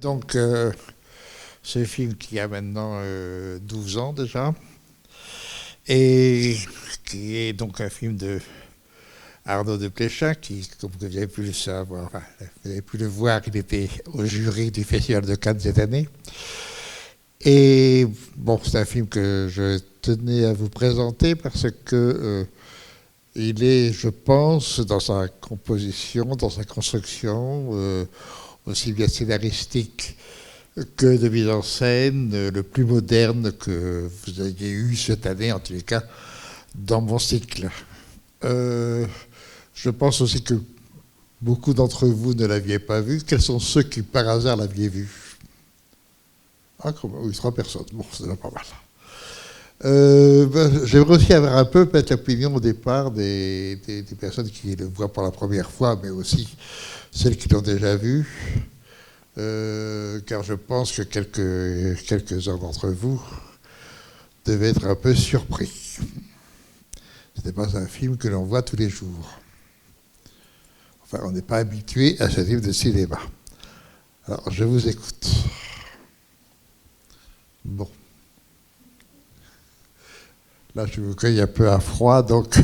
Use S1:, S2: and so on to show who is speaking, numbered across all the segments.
S1: Donc, ce film qui a maintenant 12 ans déjà, et qui est donc un film de Arnaud de Pléchin, qui, comme vous avez pu le savoir, enfin, vous avez pu le voir, il était au jury du Festival de Cannes cette année. Et bon, c'est un film que je tenais à vous présenter parce que il est, je pense, dans sa composition, dans sa construction, aussi bien scénaristique que de mise en scène, le plus moderne que vous ayez eu cette année, en tous les cas, dans mon cycle. Je pense aussi que beaucoup d'entre vous ne l'aviez pas vu. Quels sont ceux qui, par hasard, l'aviez vu? Ah, oui, 3 personnes. Bon, c'est déjà pas mal. J'aimerais aussi avoir un peu peut-être l'opinion au départ des personnes qui le voient pour la première fois, mais aussi celles qui l'ont déjà vu. Car je pense que quelques-uns d'entre vous devaient être un peu surpris. Ce n'est pas un film que l'on voit tous les jours. Enfin, on n'est pas habitué à ce type de cinéma. Alors, je vous écoute. Bon. Là, je vous cueille un peu à froid, donc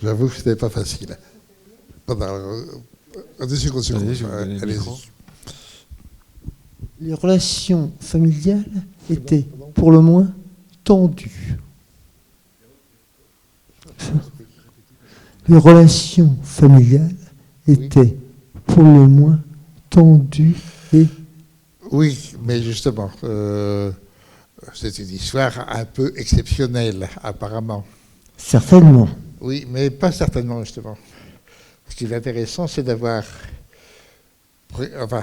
S1: j'avoue que ce n'est pas facile. Pardon, deux secondes. Allez-y.
S2: Les relations familiales étaient pour le moins tendues. Les relations familiales étaient pour le moins tendues et...
S1: Oui, mais justement, c'est une histoire un peu exceptionnelle, apparemment.
S2: Certainement.
S1: Oui, mais pas certainement, justement. Ce qui est intéressant, c'est d'avoir... Enfin,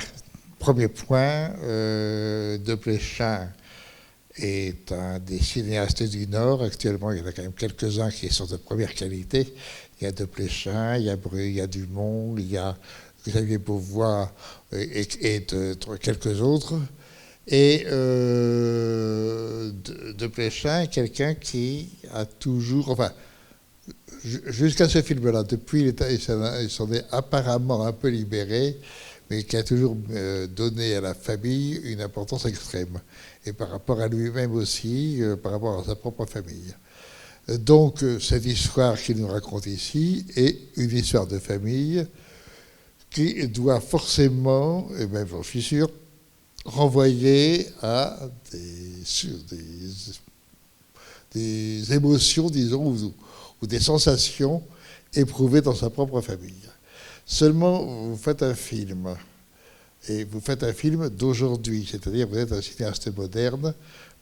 S1: premier point, De Pléchin est un des cinéastes du Nord. Actuellement, il y en a quand même quelques-uns qui sont de première qualité. Il y a De Pléchin, il y a Bru, il y a Dumont, il y a Xavier Beauvois et quelques autres. Et de Pléchin est quelqu'un qui a toujours... Enfin, jusqu'à ce film-là, depuis, il s'en est apparemment un peu libéré, mais qui a toujours donné à la famille une importance extrême. Et par rapport à lui-même aussi, par rapport à sa propre famille. Donc, cette histoire qu'il nous raconte ici est une histoire de famille qui doit forcément, et même j'en suis sûr, renvoyer à des émotions, disons, ou des sensations éprouvées dans sa propre famille. Seulement, vous faites un film, et vous faites un film d'aujourd'hui, c'est-à-dire vous êtes un cinéaste moderne,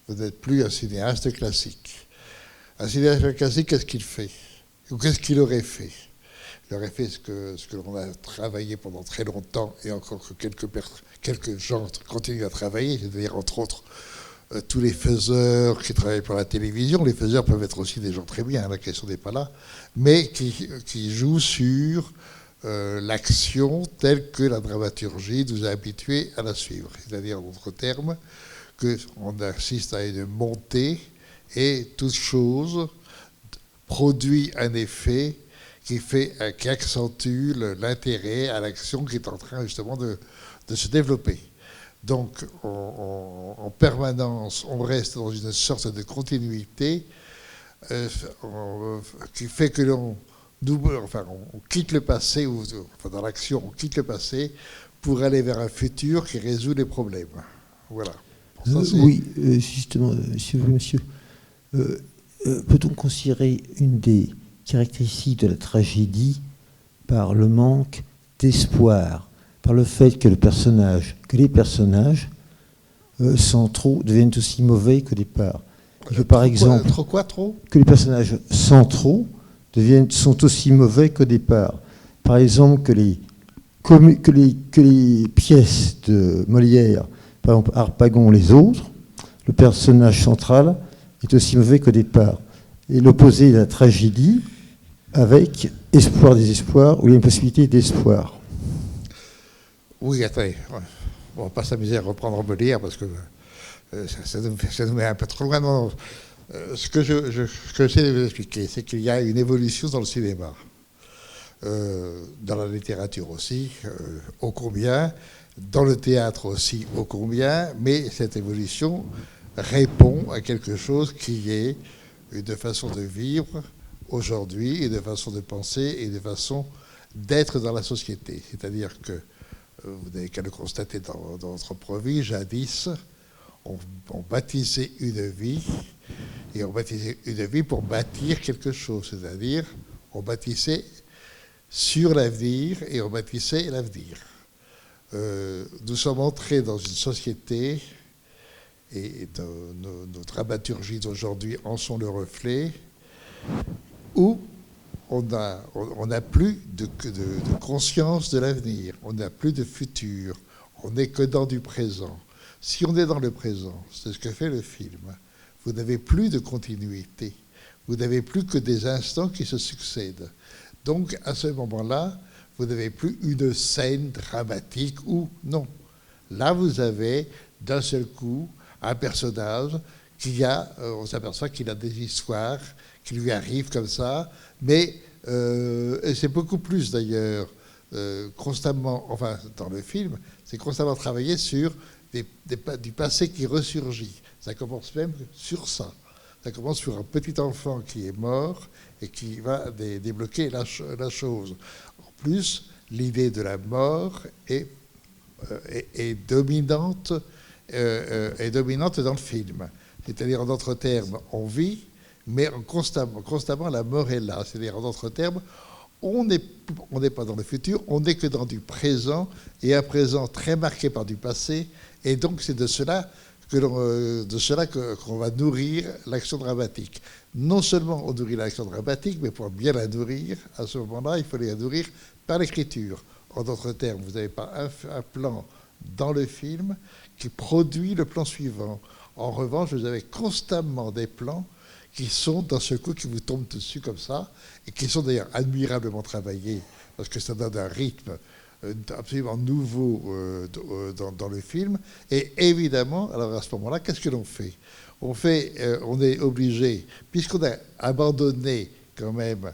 S1: vous n'êtes plus un cinéaste classique. Un cinéaste classique, qu'est-ce qu'il fait? Ou qu'est-ce qu'il aurait fait? Il aurait fait ce que l'on a travaillé pendant très longtemps, et encore que quelques gens continuent à travailler, c'est-à-dire entre autres tous les faiseurs qui travaillent pour la télévision. Les faiseurs peuvent être aussi des gens très bien, la question n'est pas là, mais qui jouent sur l'action telle que la dramaturgie nous a habitués à la suivre. C'est-à-dire, en d'autres termes, qu'on assiste à une montée et toute chose produit un effet qui accentue l'intérêt à l'action qui est en train justement de se développer. Donc, en permanence, on reste dans une sorte de continuité qui fait que l'on quitte le passé, dans l'action, on quitte le passé pour aller vers un futur qui résout les problèmes. Voilà.
S2: Oui, justement, monsieur, peut-on considérer une des caractéristiques de la tragédie par le manque d'espoir, par le fait que les personnages centraux deviennent aussi mauvais qu'au départ. Par exemple, que les personnages centraux sont aussi mauvais qu'au départ. Par exemple, que les pièces de Molière, par exemple Harpagon, les autres, le personnage central est aussi mauvais qu'au départ. Et l'opposé de la tragédie avec espoir, désespoir, ou il y a une possibilité d'espoir.
S1: Oui, attendez, on ne va pas s'amuser à reprendre Molière parce que ça nous met un peu trop loin. Non. Ce que j'essaie de vous expliquer, c'est qu'il y a une évolution dans le cinéma, dans la littérature aussi, ô combien dans le théâtre aussi ô combien, mais cette évolution répond à quelque chose qui est une façon de vivre aujourd'hui, et de façon de penser, et de façon d'être dans la société. C'est-à-dire que, vous n'avez qu'à le constater dans votre propre vie, jadis, on bâtissait une vie, et on bâtissait une vie pour bâtir quelque chose, c'est-à-dire on bâtissait sur l'avenir et on bâtissait l'avenir. Nous sommes entrés dans une société, et nos dramaturgies d'aujourd'hui en sont le reflet, où on n'a plus de conscience de l'avenir, on n'a plus de futur, on n'est que dans du présent. Si on est dans le présent, c'est ce que fait le film, vous n'avez plus de continuité, vous n'avez plus que des instants qui se succèdent. Donc à ce moment-là, vous n'avez plus une scène dramatique ou non. Là, vous avez d'un seul coup un personnage on s'aperçoit qu'il a des histoires qui lui arrivent comme ça, mais et c'est beaucoup plus d'ailleurs constamment, enfin dans le film, c'est constamment travaillé sur du passé qui ressurgit. Ça commence même sur ça. Ça commence sur un petit enfant qui est mort et qui va débloquer la chose. En plus, l'idée de la mort est dominante dans le film. C'est-à-dire, en d'autres termes, on vit, mais constamment la mort est là. C'est-à-dire, en d'autres termes, on n'est pas dans le futur, on n'est que dans du présent, et un présent très marqué par du passé. Et donc, c'est de cela qu'on va nourrir l'action dramatique. Non seulement on nourrit l'action dramatique, mais pour bien la nourrir, à ce moment-là, il faut la nourrir par l'écriture. En d'autres termes, vous n'avez pas un plan dans le film qui produit le plan suivant. En revanche, vous avez constamment des plans qui sont d'un seul coup, qui vous tombent dessus comme ça, et qui sont d'ailleurs admirablement travaillés, parce que ça donne un rythme absolument nouveau dans le film. Et évidemment, alors à ce moment-là, qu'est-ce que l'on fait ? On est obligé, puisqu'on a abandonné quand même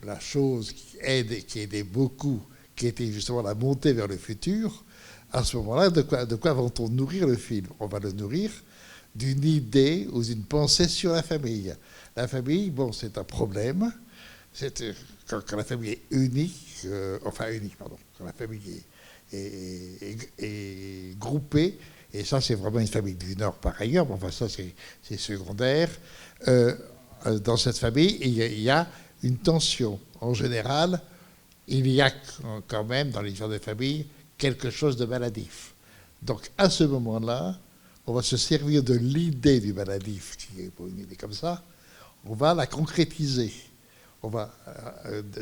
S1: la chose qui aidait beaucoup, qui était justement la montée vers le futur. À ce moment-là, de quoi va-t-on nourrir le film ? On va le nourrir d'une idée ou d'une pensée sur la famille. La famille, bon, c'est un problème. Quand la famille est unie, quand la famille est groupée, et ça c'est vraiment une famille du Nord par ailleurs, mais enfin ça c'est secondaire, dans cette famille il y a une tension. En général, il y a quand même dans l'histoire des familles quelque chose de maladif. Donc à ce moment-là, on va se servir de l'idée du maladif, qui est une idée comme ça, on va la concrétiser. On va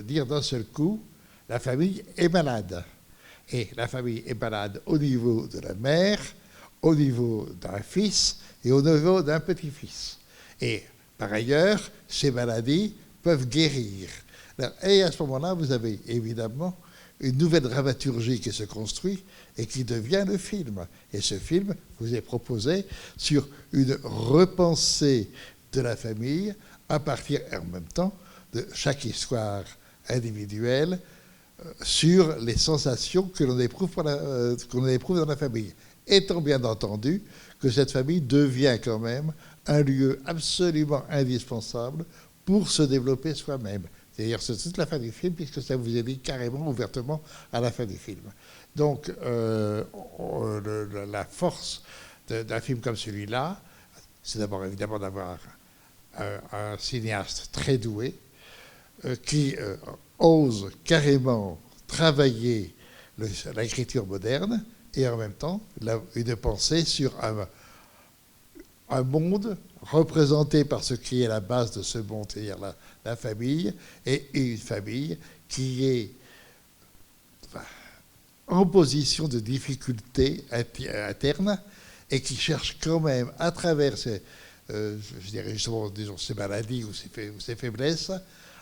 S1: dire d'un seul coup, la famille est malade. Et la famille est malade au niveau de la mère, au niveau d'un fils et au niveau d'un petit-fils. Et par ailleurs, ces maladies peuvent guérir. Et à ce moment-là, vous avez évidemment une nouvelle dramaturgie qui se construit et qui devient le film. Et ce film vous est proposé sur une repensée de la famille à partir, en même temps, de chaque histoire individuelle sur les sensations que l'on éprouve dans la famille. Étant bien entendu que cette famille devient quand même un lieu absolument indispensable pour se développer soi-même. C'est-à-dire, c'est toute la fin du film, puisque ça vous est dit carrément, ouvertement, à la fin du film. Donc, la force d'un film comme celui-là, c'est d'abord évidemment d'avoir un cinéaste très doué, qui ose carrément travailler l'écriture moderne et en même temps une pensée sur un monde représenté par ce qui est la base de ce monde, c'est-à-dire la famille, et une famille qui est en position de difficulté interne et qui cherche quand même à travers je dirais justement, disons, ces maladies ou ces faiblesses,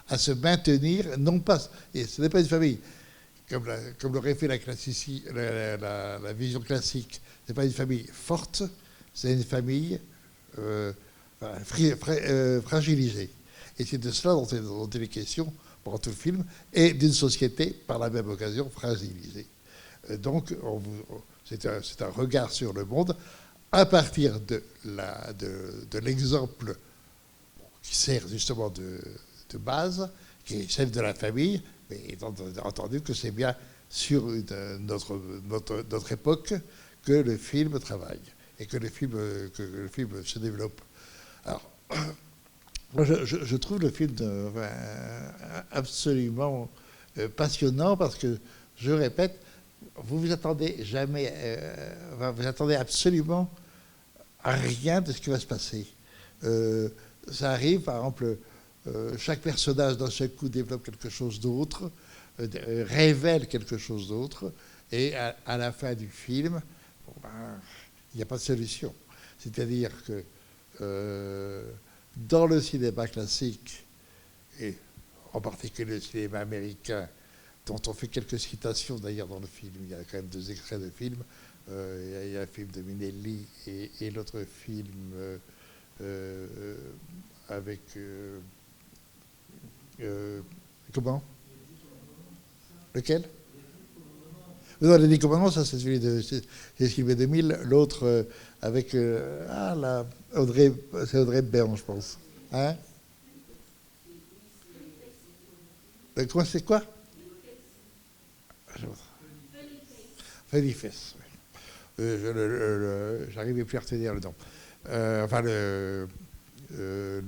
S1: à se maintenir, non pas, et ce n'est pas une famille, comme l'aurait fait la vision classique, ce n'est pas une famille forte, c'est une famille fragilisée. Et c'est de cela dont il est question pendant tout le film, et d'une société, par la même occasion, fragilisée. Donc, C'est un regard sur le monde à partir de l'exemple qui sert justement de base, qui est celle de la famille, mais étant entendu que c'est bien sur notre époque que le film travaille et que le film se développe. Alors, moi, je trouve le film absolument passionnant parce que, je répète, vous attendez jamais, vous attendez absolument à rien de ce qui va se passer. Ça arrive, par exemple, chaque personnage d'un seul coup développe quelque chose d'autre, révèle quelque chose d'autre, et à la fin du film, bon, il n'y a pas de solution. C'est-à-dire que dans le cinéma classique, et en particulier le cinéma américain, dont on fait quelques citations d'ailleurs dans le film, il y a quand même 2 extraits de films, il y a un film de Minelli et l'autre film avec... comment? Lequel? Non, les 10 commandements, ça c'est celui de film 2000. L'autre avec c'est Audrey Hepburn, je pense. Hein? Comment c'est quoi? Felices. J'arrivais plus à retenir le nom. Enfin, le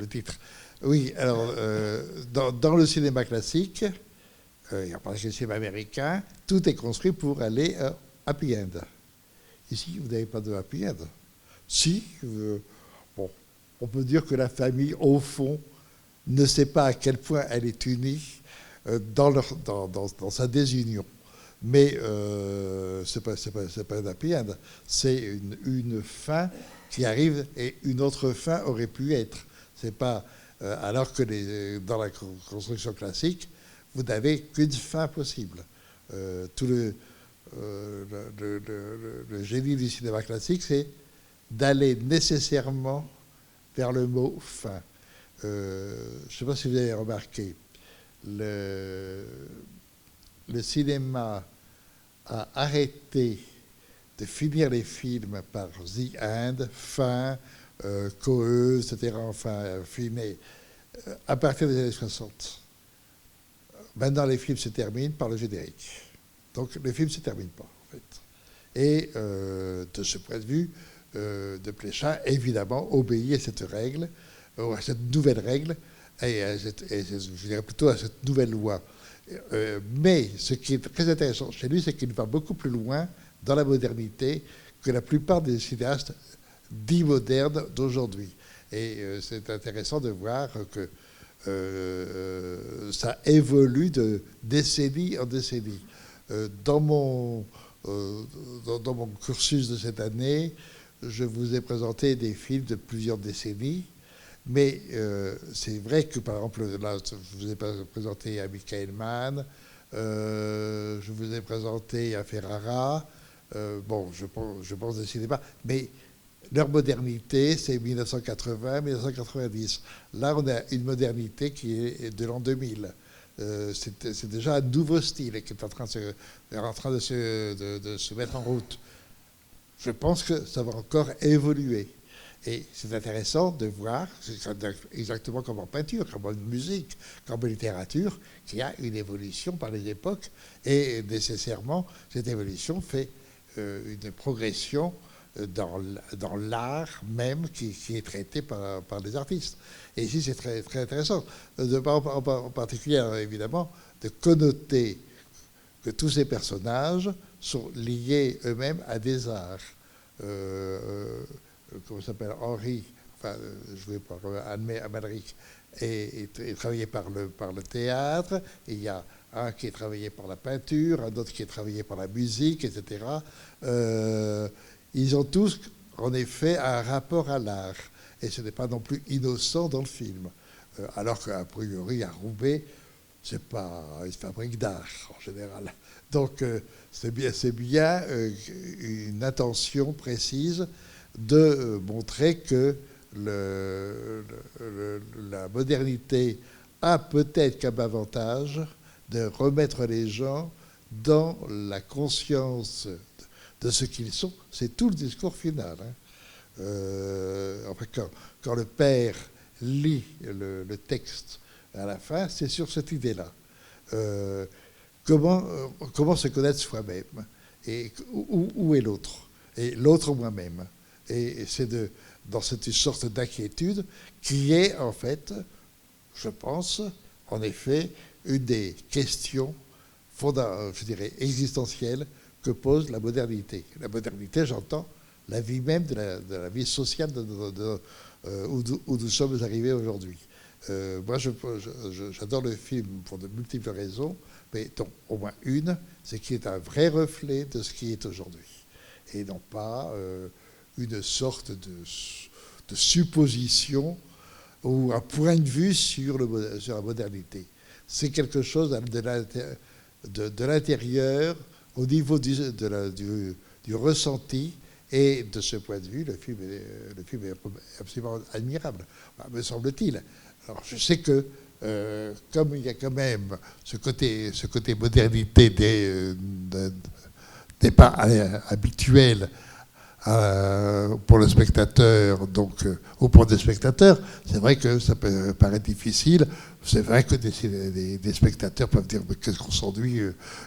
S1: titre. Oui, alors, dans le cinéma classique, et en particulier le cinéma américain, tout est construit pour aller happy end. Ici, vous n'avez pas de happy end. Si, bon, on peut dire que la famille, au fond, ne sait pas à quel point elle est unie dans sa désunion. Mais ce n'est pas un happy end. C'est une fin qui arrive et une autre fin aurait pu être. C'est pas, alors que dans la construction classique, vous n'avez qu'une fin possible. Tout le génie du cinéma classique, c'est d'aller nécessairement vers le mot fin. Je ne sais pas si vous avez remarqué, le cinéma a arrêté de finir les films par the end, fin, coe, etc., enfin, filmé, à partir des années 60. Maintenant, les films se terminent par le générique. Donc, le film ne se termine pas, en fait. Et de ce point de vue, de Pléchin, évidemment, obéit à cette règle, à cette nouvelle règle, je dirais plutôt à cette nouvelle loi. Mais ce qui est très intéressant chez lui, c'est qu'il va beaucoup plus loin dans la modernité que la plupart des cinéastes dits modernes d'aujourd'hui. Et c'est intéressant de voir que ça évolue de décennie en décennie. Dans mon cursus de cette année, je vous ai présenté des films de plusieurs décennies, mais c'est vrai que, par exemple, là, je vous ai présenté à Michael Mann, je vous ai présenté à Ferrara, bon, je pense des cinémas, mais leur modernité, c'est 1980, 1990. Là, on a une modernité qui est de l'an 2000. C'est déjà un nouveau style qui est en train de se mettre en route. Je pense que ça va encore évoluer. Et c'est intéressant de voir, exactement comme en peinture, comme en musique, comme en littérature, qu'il y a une évolution par les époques. Et nécessairement, cette évolution fait une progression dans l'art même qui est traité par les artistes. Et ici, c'est très, très intéressant, en particulier, évidemment, de connoter que tous ces personnages sont liés eux-mêmes à des arts. Comment s'appelle, Henri, enfin, joué par Amalric, et travaillé par le théâtre. Et il y a un qui est travaillé par la peinture, un autre qui est travaillé par la musique, etc. Ils ont tous, en effet, un rapport à l'art. Et ce n'est pas non plus innocent dans le film. Alors qu'a priori, à Roubaix, c'est pas une fabrique d'art, en général. Donc, c'est bien une intention précise de montrer que la modernité a peut-être comme avantage de remettre les gens dans la conscience de ce qu'ils sont. C'est tout le discours final. Enfin, quand le père lit le texte à la fin, c'est sur cette idée-là. Comment se connaître soi-même et où est l'autre et l'autre moi-même. Et c'est dans cette sorte d'inquiétude qui est en fait, je pense, en effet, une des questions je dirais existentielles que pose la modernité. La modernité, j'entends la vie même de la vie sociale où nous sommes arrivés aujourd'hui. Moi, j'adore le film pour de multiples raisons, mais dont au moins une, c'est qu'il est un vrai reflet de ce qui est aujourd'hui, et non pas une sorte de supposition ou un point de vue sur la modernité. C'est quelque chose de l'intérieur, au niveau du ressenti, et de ce point de vue, le film est absolument admirable, me semble-t-il. Alors, je sais que, comme il y a quand même ce côté modernité n'est pas habituel pour le spectateur, donc, ou pour des spectateurs, c'est vrai que ça peut paraître difficile. C'est vrai que des spectateurs peuvent dire mais qu'est-ce qu'on s'ennuie,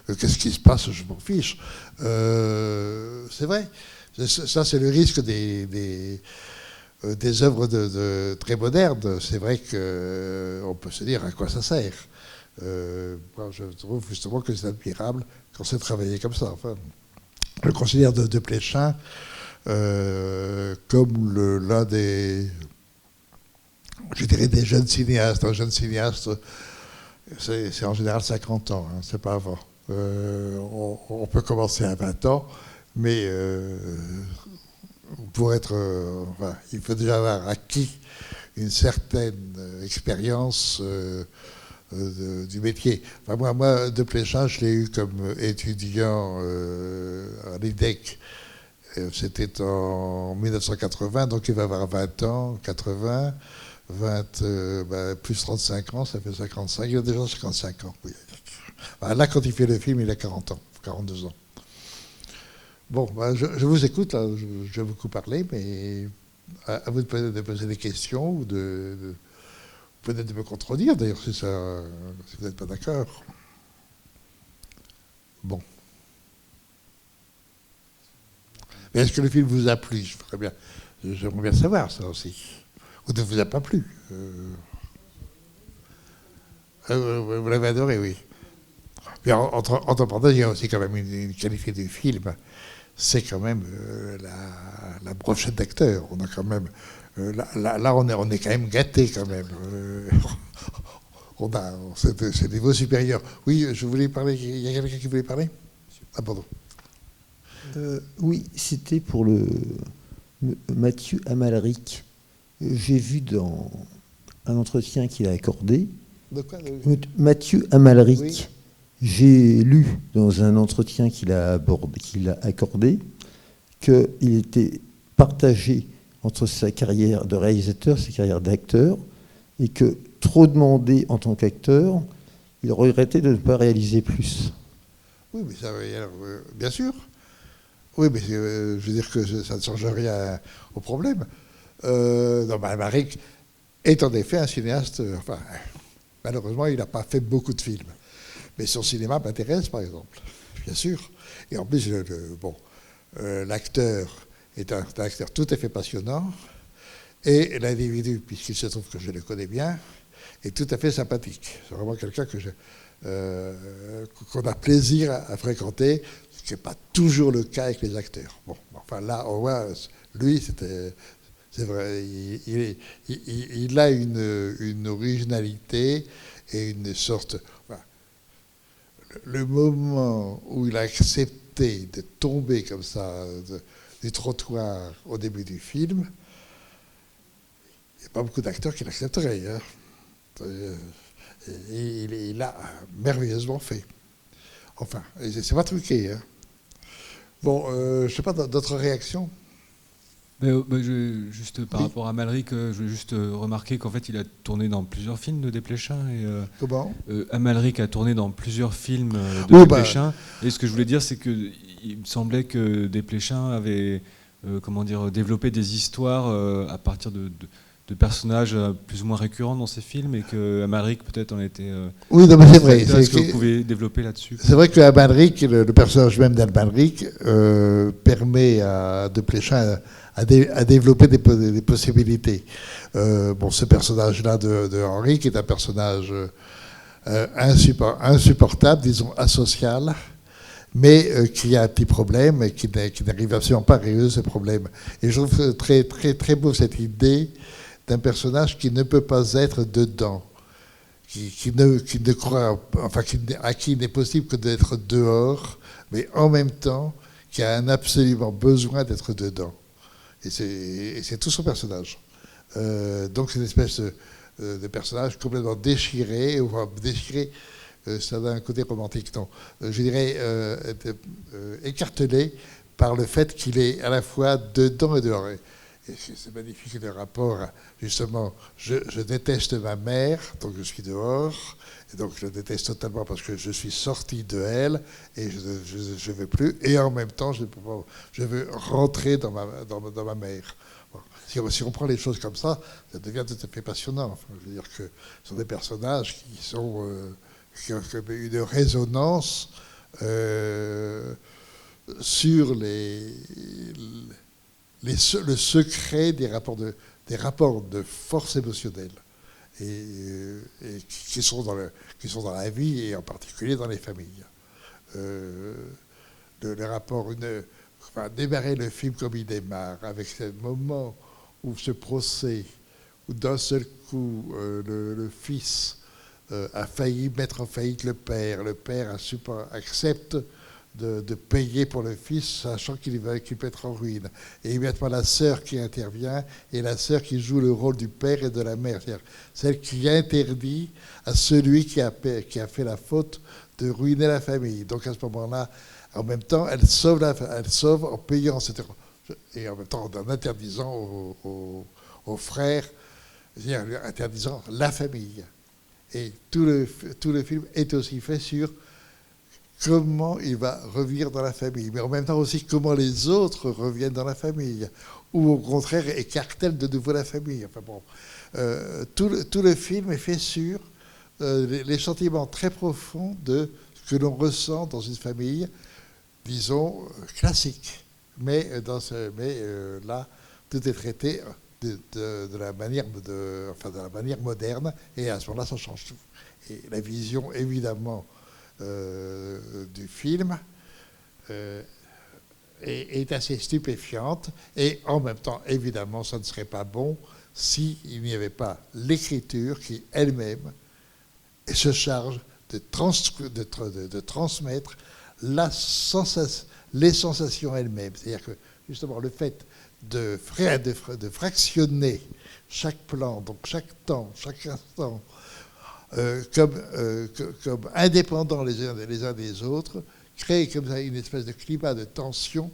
S1: qu'est-ce qui se passe, je m'en fiche. C'est vrai. Ça, c'est le risque des œuvres très modernes. C'est vrai qu'on peut se dire à quoi ça sert. Moi, je trouve justement que c'est admirable quand c'est travaillé comme ça. Enfin, je considère de Pléchin comme l'un des, je dirais, des jeunes cinéastes. Un jeune cinéaste, c'est en général 50 ans, hein, c'est pas avant. On peut commencer à 20 ans, mais pour être, enfin, il faut déjà avoir acquis une certaine expérience du métier. Enfin, moi, de Pléchin, je l'ai eu comme étudiant à l'IDEC. C'était en 1980, donc il va avoir 20 ans, 80, 20, plus 35 ans, ça fait 55, il a déjà 55 ans. Oui. Là, quand il fait le film, il a 40 ans, 42 ans. Bon, je vous écoute, là, je vais beaucoup parler, mais à vous de poser des questions ou peut-être de me contredire, d'ailleurs, si vous n'êtes pas d'accord. Bon. Mais est-ce que le film vous a plu? J'aimerais bien savoir ça aussi. Ou ne vous a pas plu? Vous l'avez adoré, oui. Mais entre parenthèses, il y a aussi quand même une qualité du film. C'est quand même la brochette d'acteurs. On a quand même là, on est quand même gâté quand même. C'est niveau supérieur. Oui, je voulais parler. Il y a quelqu'un qui voulait parler? Ah, pardon.
S2: Oui, c'était pour le Mathieu Amalric. J'ai vu dans un entretien qu'il a accordé.
S1: De quoi?
S2: Mathieu Amalric.
S1: Oui.
S2: J'ai lu dans un entretien qu'il a accordé qu'il était partagé entre sa carrière de réalisateur, sa carrière d'acteur, et que trop demandé en tant qu'acteur, il regrettait de ne pas réaliser plus.
S1: Oui, mais ça, bien sûr. Oui, mais je veux dire que ça ne change rien au problème. Amalric est en effet un cinéaste. Enfin, malheureusement, il n'a pas fait beaucoup de films. Mais son cinéma m'intéresse, par exemple, bien sûr. Et en plus, l'acteur est un acteur tout à fait passionnant. Et l'individu, puisqu'il se trouve que je le connais bien, est tout à fait sympathique. C'est vraiment quelqu'un qu'on a plaisir à fréquenter, ce qui n'est pas toujours le cas avec les acteurs. Bon, enfin là, au moins, lui, c'est vrai, il a une originalité et une sorte... Le moment où il a accepté de tomber comme ça du trottoir au début du film, il n'y a pas beaucoup d'acteurs qui l'accepteraient. Hein. Il l'a merveilleusement fait. Enfin, c'est pas truqué. Hein. Bon, je ne sais pas, d'autres réactions?
S3: Juste par rapport à Amalric, je voulais juste remarquer qu'en fait il a tourné dans plusieurs films de Desplechin.
S1: Comment?
S3: Amalric a tourné dans plusieurs films de Desplechin. Et ce que je voulais dire, c'est qu'il il me semblait que Desplechin avait développé des histoires à partir de personnages plus ou moins récurrents dans ses films, et que Amalric peut-être en était...
S1: Oui, non, mais c'est vrai.
S3: Est-ce que vous pouvez développer là-dessus?
S1: C'est vrai que Amalric, le personnage même d'Amalric, permet à Desplechin à développer des possibilités. Ce personnage-là de Henri, qui est un personnage insupportable, disons asocial, mais qui a un petit problème et qui n'arrive absolument pas à résoudre ce problème. Et je trouve très, très, très beau cette idée d'un personnage qui ne peut pas être dedans, à qui il n'est possible que d'être dehors, mais en même temps qui a un absolument besoin d'être dedans. Et c'est tout son personnage. Donc c'est une espèce de personnage complètement déchiré, ça a un côté romantique, non. Je dirais écartelé par le fait qu'il est à la fois dedans et dehors. Et c'est magnifique le rapport, justement, je déteste ma mère, donc je suis dehors, et donc je la déteste totalement parce que je suis sorti de elle, et je ne veux plus, et en même temps, je veux rentrer dans ma mère. Bon. Si on prend les choses comme ça devient tout à fait passionnant. Enfin, je veux dire que ce sont des personnages qui ont une résonance sur le secret des rapports de force émotionnelle et qui sont dans la vie et en particulier dans les familles. Le rapport, démarrer le film comme il démarre, avec ce moment où ce procès, où d'un seul coup le fils a failli mettre en faillite le père accepte de payer pour le fils, sachant qu'il peut être en ruine. Et immédiatement la sœur qui intervient, et la sœur qui joue le rôle du père et de la mère, c'est-à-dire celle qui interdit à celui qui a fait la faute de ruiner la famille. Donc à ce moment-là, en même temps, elle sauve en payant, et en même temps en interdisant aux frères, c'est-à-dire interdisant la famille. Et tout le film est aussi fait sur comment il va revenir dans la famille, mais en même temps aussi comment les autres reviennent dans la famille, ou au contraire écartèlent de nouveau la famille. Enfin bon, tout le film est fait sur les sentiments très profonds que l'on ressent dans une famille, disons, classique. Mais là, tout est traité de la manière moderne, et à ce moment-là, ça change tout. Et la vision, évidemment, du film est assez stupéfiante, et en même temps, évidemment, ça ne serait pas bon s'il n'y avait pas l'écriture qui, elle-même, se charge de transmettre les sensations elles-mêmes. C'est-à-dire que, justement, le fait de fractionner chaque plan, donc chaque temps, chaque instant, comme indépendants les uns des autres, crée comme ça une espèce de climat de tension,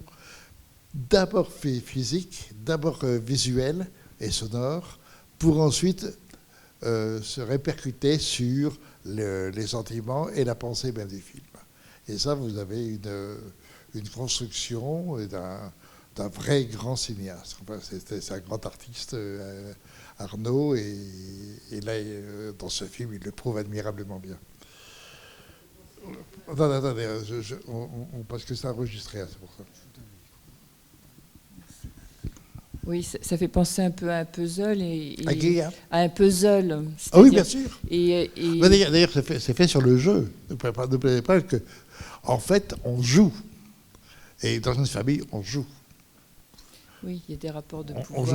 S1: d'abord physique, d'abord visuel et sonore, pour ensuite se répercuter sur les sentiments et la pensée même du film. Et ça, vous avez une construction d'un vrai grand cinéaste. Enfin, c'est un grand artiste, Arnaud, et là, dans ce film, il le prouve admirablement bien. Attendez, parce que c'est enregistré, c'est pour ça.
S4: Oui, ça fait penser un peu à un puzzle
S1: À
S4: un puzzle.
S1: Ah oui, bien sûr.
S4: Et
S1: D'ailleurs, c'est fait sur le jeu. N'oubliez pas que, en fait, on joue. Et dans une famille, on joue.
S4: Oui, il y a des rapports de pouvoir.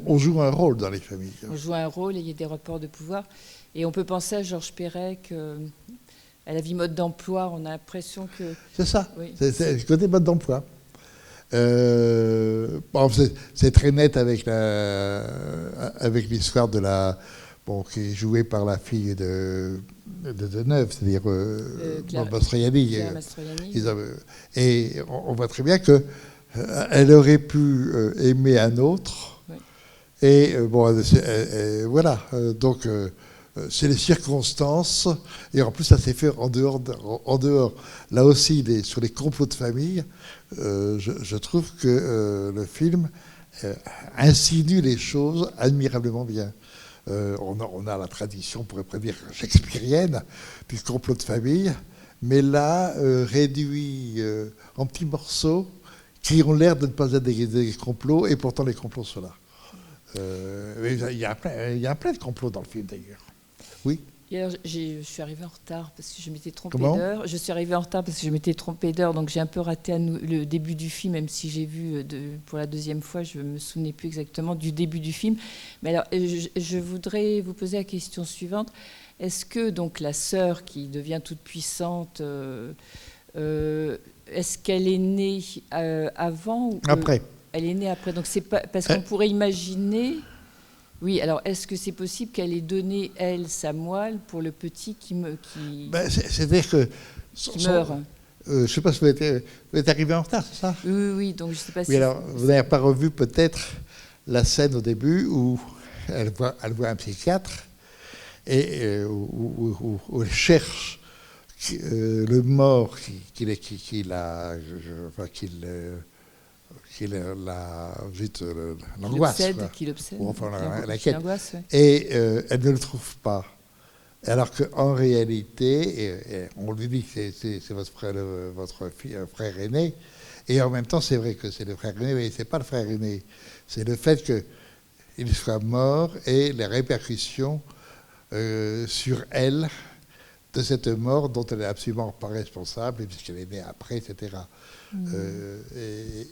S1: On joue un rôle dans les familles.
S4: On joue un rôle et il y a des rapports de pouvoir. Et on peut penser à Georges Perec, à la vie mode d'emploi. On a l'impression que...
S1: C'est ça,
S4: oui,
S1: c'est le côté mode d'emploi. C'est très net avec l'histoire qui est jouée par la fille de Deneuve, c'est-à-dire Mastroianni. Et on voit très bien qu'elle aurait pu aimer un autre. Oui. Et voilà. Donc c'est les circonstances, et en plus ça s'est fait en dehors. Là aussi, sur les complots de famille, je trouve que le film insinue les choses admirablement bien. On a la tradition, on pourrait prédire, shakespearienne du complot de famille, mais là, réduit en petits morceaux qui ont l'air de ne pas être des complots, et pourtant les complots sont là. Il y a plein de complots dans le film, d'ailleurs. Oui.
S4: Et alors, je suis arrivée en retard parce que je m'étais trompée
S1: Comment
S4: d'heure. Je suis arrivée en retard parce que je m'étais trompée d'heure, donc j'ai un peu raté le début du film, même si j'ai vu pour la deuxième fois, je ne me souvenais plus exactement du début du film. Mais alors, je voudrais vous poser la question suivante. Est-ce que donc la sœur qui devient toute puissante, est-ce qu'elle est née avant ou
S1: Après.
S4: Elle est née après. Donc c'est pas parce qu'on pourrait imaginer. Oui, alors est-ce que c'est possible qu'elle ait donné, elle, sa moelle pour le petit qui
S1: C'est-à-dire que...
S4: meurt.
S1: Je ne sais pas si vous êtes arrivé en retard, c'est ça?
S4: Oui, donc je ne sais pas si...
S1: Oui, alors, vous n'avez pas revu peut-être la scène au début où elle voit un psychiatre et où elle cherche le mort l'angoisse.
S4: Qui l'obsède.
S1: Enfin, l'inquiète.
S4: L'angoisse, ouais.
S1: Et elle ne le trouve pas. Alors qu'en réalité, et on lui dit que c'est votre frère aîné, et en même temps, c'est vrai que c'est le frère aîné, mais ce n'est pas le frère aîné. C'est le fait qu'il soit mort et les répercussions sur elle de cette mort dont elle n'est absolument pas responsable, puisqu'elle est née après, etc.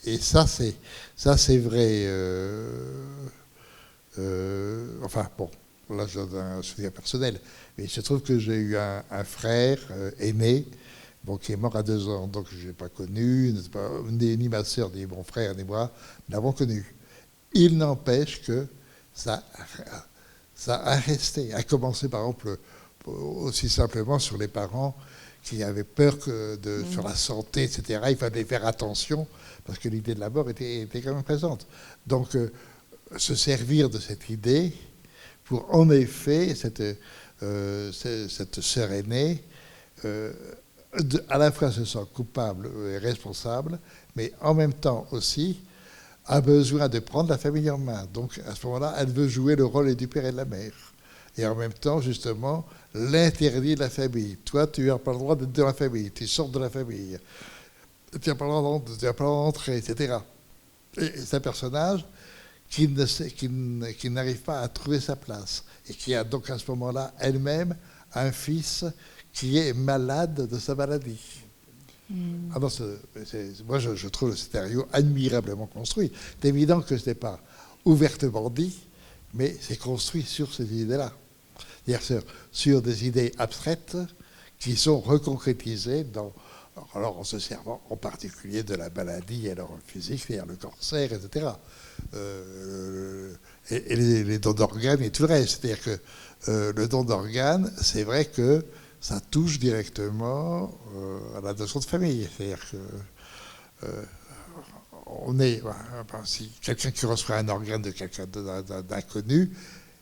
S1: Et ça, c'est vrai. Enfin, bon, là, j'ai un souvenir personnel. Mais il se trouve que j'ai eu un frère aîné, qui est mort à 2 ans, donc je n'ai pas connu, ni ma sœur, ni mon frère, ni moi n'avons connu. Il n'empêche que ça a resté, à commencer par exemple aussi simplement sur les parents qui avaient peur sur la santé, etc. Il fallait faire attention parce que l'idée de la mort était quand même présente. Donc, se servir de cette idée pour, en effet, cette sœur aînée, à la fois se sent coupable et responsable, mais en même temps aussi a besoin de prendre la famille en main. Donc, à ce moment-là, elle veut jouer le rôle du père et de la mère. Et en même temps, justement, l'interdit de la famille. Toi, tu n'as pas le droit d'être dans la famille, tu sors de la famille, tu n'as pas le droit d'entrer, etc. Et c'est un personnage qui n'arrive pas à trouver sa place et qui a donc à ce moment-là elle-même un fils qui est malade de sa maladie. Ah non, moi, je trouve le scénario admirablement construit. C'est évident que ce n'est pas ouvertement dit, mais c'est construit sur ces idées-là. C'est-à-dire sur des idées abstraites qui sont reconcrétisées alors en se servant en particulier de la maladie et leur physique, c'est-à-dire le cancer, etc. Et les dons d'organes et tout le reste. C'est-à-dire que le don d'organes, c'est vrai que ça touche directement à la notion de famille. C'est-à-dire que si quelqu'un qui reçoit un organe de quelqu'un d'inconnu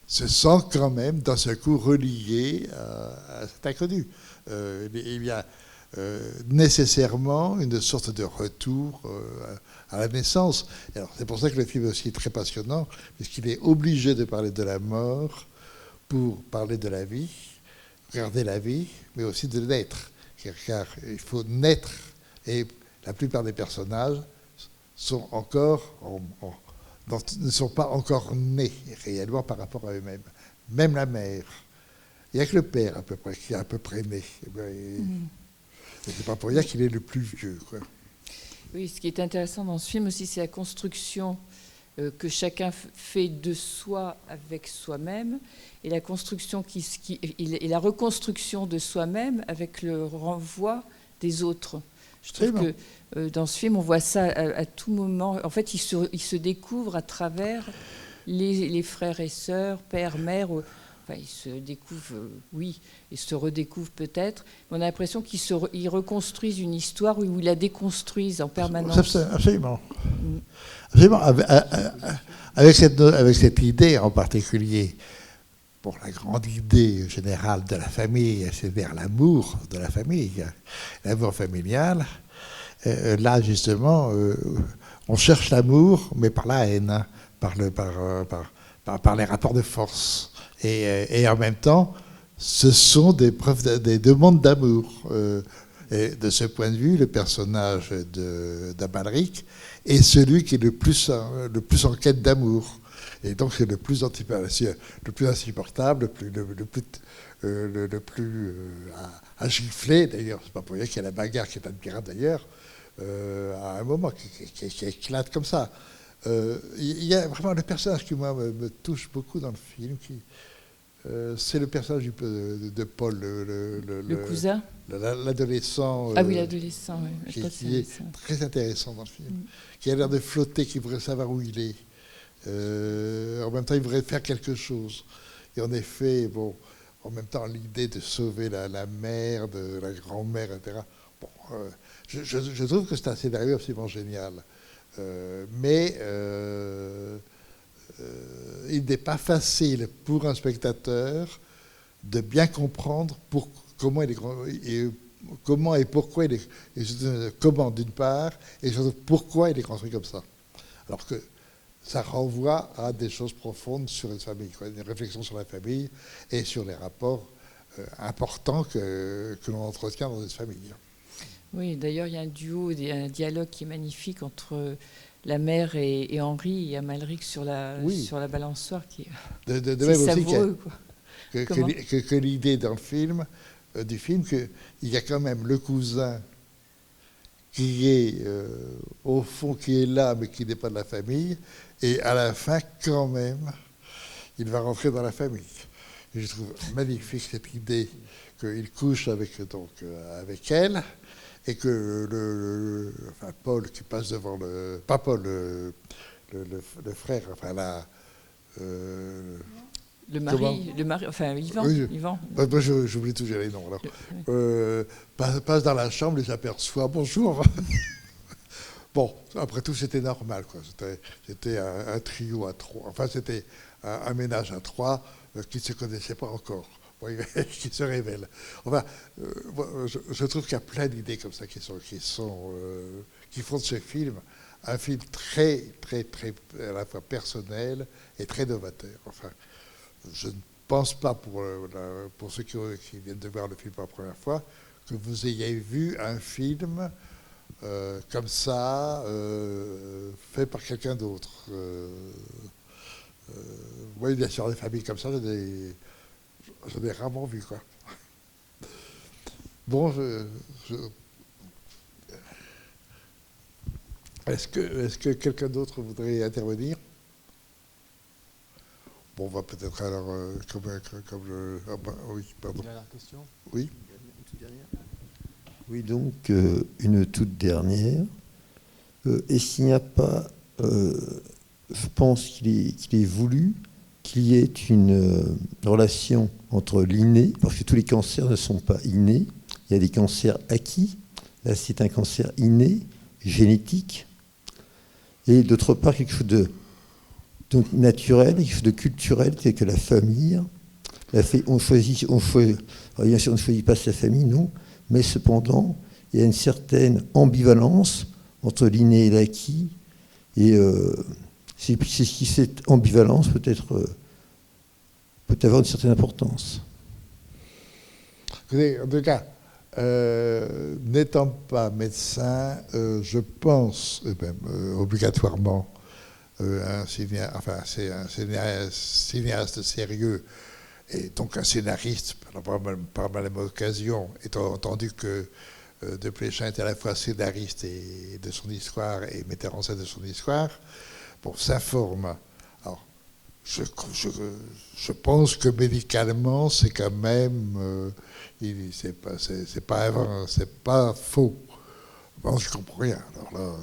S1: se sent quand même d'un seul coup relié à cet inconnu. Il y a nécessairement une sorte de retour à la naissance. Alors, c'est pour ça que le film aussi est très passionnant, puisqu'il est obligé de parler de la mort pour parler de la vie, regarder la vie, mais aussi de naître. Car il faut naître, et la plupart des personnages sont encore ne sont pas encore nés réellement par rapport à eux-mêmes. Même la mère. Il n'y a que le père à peu près qui est à peu près né. Et c'est pas pour rien qu'il est le plus vieux, quoi.
S4: Oui, ce qui est intéressant dans ce film aussi, c'est la construction que chacun fait de soi avec soi-même, et la construction et la reconstruction de soi-même avec le renvoi des autres. Je trouve que dans ce film, on voit ça à tout moment. En fait, il se découvre à travers les frères et sœurs, père, mère. Enfin, ils se découvrent, oui, ils se redécouvrent peut-être. Mais on a l'impression qu'ils reconstruisent une histoire ou ils la déconstruisent en permanence.
S1: Absolument. Absolument. Avec cette idée en particulier Bon, la grande idée générale de la famille, c'est vers l'amour de la famille, l'amour familial. Là, justement, on cherche l'amour, mais par la haine, hein, par les rapports de force. Et en même temps, ce sont des demandes d'amour. Et de ce point de vue, le personnage d'Amalric est celui qui est le plus en quête d'amour. Et donc c'est le plus insupportable, le plus à gifler. D'ailleurs, c'est pas pour rien qu'il y a la bagarre qui est admirable d'ailleurs, à un moment qui éclate comme ça. Il y a vraiment le personnage qui moi me touche beaucoup dans le film, c'est le personnage de Paul,
S4: le cousin,
S1: l'adolescent.
S4: Ah oui, l'adolescent, oui.
S1: Qui est très intéressant dans le film, qui a l'air de flotter, qui voudrait savoir où il est. En même temps, il voudrait faire quelque chose. Et en effet, bon, en même temps, l'idée de sauver la mère, la grand-mère, etc. Bon, je trouve que c'est un scénario absolument génial. Mais il n'est pas facile pour un spectateur de bien comprendre comment et pourquoi il est, comment d'une part, et surtout pourquoi il est construit comme ça. Alors que ça renvoie à des choses profondes sur une famille, une réflexion sur la famille et sur les rapports importants que l'on entretient dans une famille.
S4: Oui, d'ailleurs, il y a un duo, un dialogue qui est magnifique entre la mère et Henri et Amalric sur la balançoire qui est savoureux.
S1: Que l'idée dans le film, du film, qu'il y a quand même le cousin qui est au fond, qui est là, mais qui n'est pas de la famille, et à la fin, quand même, il va rentrer dans la famille. Et je trouve magnifique cette idée qu'il couche avec elle, et que Paul qui passe devant pas Paul, le frère, enfin là.
S4: Le mari, enfin Yvan.
S1: Oui,
S4: Yvan.
S1: Moi, j'oublie toujours les noms. Alors. Passe dans la chambre, les aperçoit. Bonjour. Bon, après tout, c'était normal, quoi. C'était un trio à trois. Enfin, c'était un ménage à trois qui ne se connaissait pas encore, qui se révèle. Enfin, je trouve qu'il y a plein d'idées comme ça qui font de ce film un film très, très, très, à la fois personnel et très novateur. Enfin, je ne pense pas, pour ceux qui viennent de voir le film pour la première fois, que vous ayez vu un film comme ça, fait par quelqu'un d'autre. Oui, bien sûr, des familles comme ça, j'en ai rarement vu, quoi. Bon, est-ce que quelqu'un d'autre voudrait intervenir? Bon, on va peut-être alors, oui, pardon.
S3: Dernière question.
S1: Oui.
S2: Une toute dernière. Oui, donc une toute dernière. Et s'il n'y a pas, je pense qu'il est voulu qu'il y ait une relation entre l'inné, parce que tous les cancers ne sont pas innés. Il y a des cancers acquis. Là, c'est un cancer inné, génétique. Et d'autre part, quelque chose de naturel, quelque chose de culturel, tel que la famille. On choisit, bien sûr, on ne choisit pas sa famille, non, mais cependant, il y a une certaine ambivalence entre l'inné et l'acquis. Et c'est ce qui, cette ambivalence peut avoir une certaine importance.
S1: En tout cas, n'étant pas médecin, je pense, obligatoirement, c'est un cinéaste sérieux, et donc un scénariste, par la même occasion, étant entendu que Desplechin était à la fois scénariste de son histoire et metteur en scène de son histoire, bon, s'informe. Alors, je pense que médicalement, c'est quand même, c'est pas faux. Bon, je comprends rien. Alors là,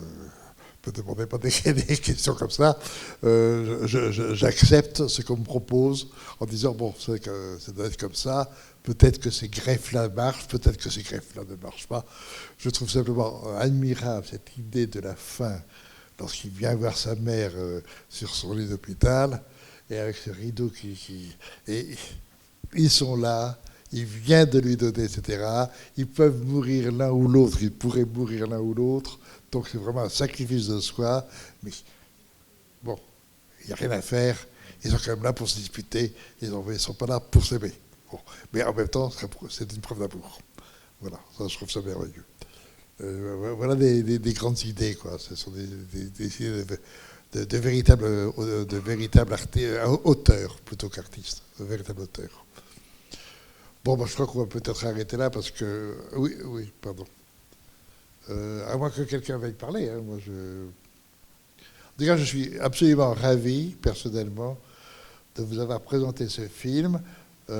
S1: ne me demandez pas des questions comme ça. J'accepte ce qu'on me propose en disant, bon, c'est que ça doit être comme ça. Peut-être que ces greffes-là marchent, peut-être que ces greffes-là ne marchent pas. Je trouve simplement admirable cette idée de la fin, lorsqu'il vient voir sa mère sur son lit d'hôpital, et avec ce rideau et ils sont là, il vient de lui donner, etc. Ils peuvent mourir l'un ou l'autre, ils pourraient mourir l'un ou l'autre, donc c'est vraiment un sacrifice de soi, mais bon, il n'y a rien à faire, ils sont quand même là pour se disputer, ils ne sont pas là pour s'aimer. Bon. Mais en même temps, c'est une preuve d'amour. Voilà, ça, je trouve ça merveilleux. Voilà des grandes idées, quoi. Ce sont des idées de véritables auteurs, plutôt qu'artistes, de véritables auteurs. Bon, je crois qu'on va peut-être arrêter là, parce que... Oui, pardon. À moins que quelqu'un veuille parler, hein, moi En tout cas, je suis absolument ravi, personnellement, de vous avoir présenté ce film. Je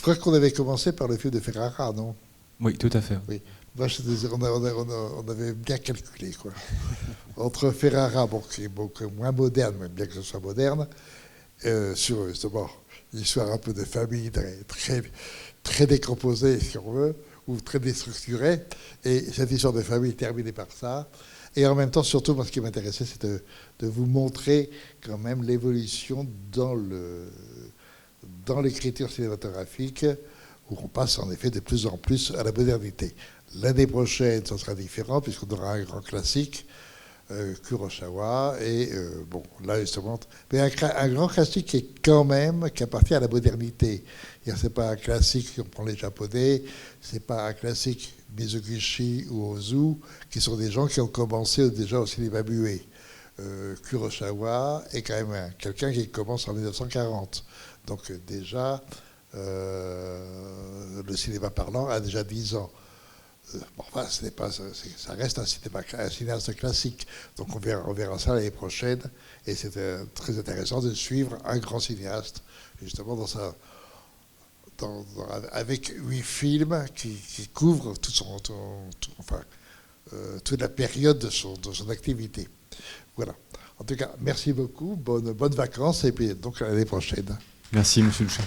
S1: crois qu'on avait commencé par le film de Ferrara, non?
S3: Oui, tout à fait.
S1: Oui. Moi, on avait bien calculé, quoi. Entre Ferrara, qui est beaucoup moins moderne, mais bien que ce soit moderne, sur justement l'histoire un peu de famille très décomposée, si on veut, ou très déstructurée, et cette histoire de famille terminée par ça. Et en même temps, surtout, moi, ce qui m'intéressait, c'est de vous montrer quand même l'évolution dans l'écriture cinématographique, où on passe en effet de plus en plus à la modernité. L'année prochaine, ça sera différent, puisqu'on aura un grand classique, Kurosawa, et bon, là justement, mais un grand classique qui appartient à la modernité. C'est pas un classique, si on prend les Japonais, c'est pas un classique Mizoguchi ou Ozu, qui sont des gens qui ont commencé déjà au cinéma muet. Kurosawa est quand même quelqu'un qui commence en 1940. Donc déjà, le cinéma parlant a déjà 10 ans. Bon, enfin, ça reste un cinéaste classique. Donc on verra ça l'année prochaine. Et c'est très intéressant de suivre un grand cinéaste, justement, avec 8 films qui couvrent toute la période de son activité. Voilà. En tout cas, merci beaucoup, bonnes vacances, et puis donc à l'année prochaine.
S3: Merci, monsieur le chef.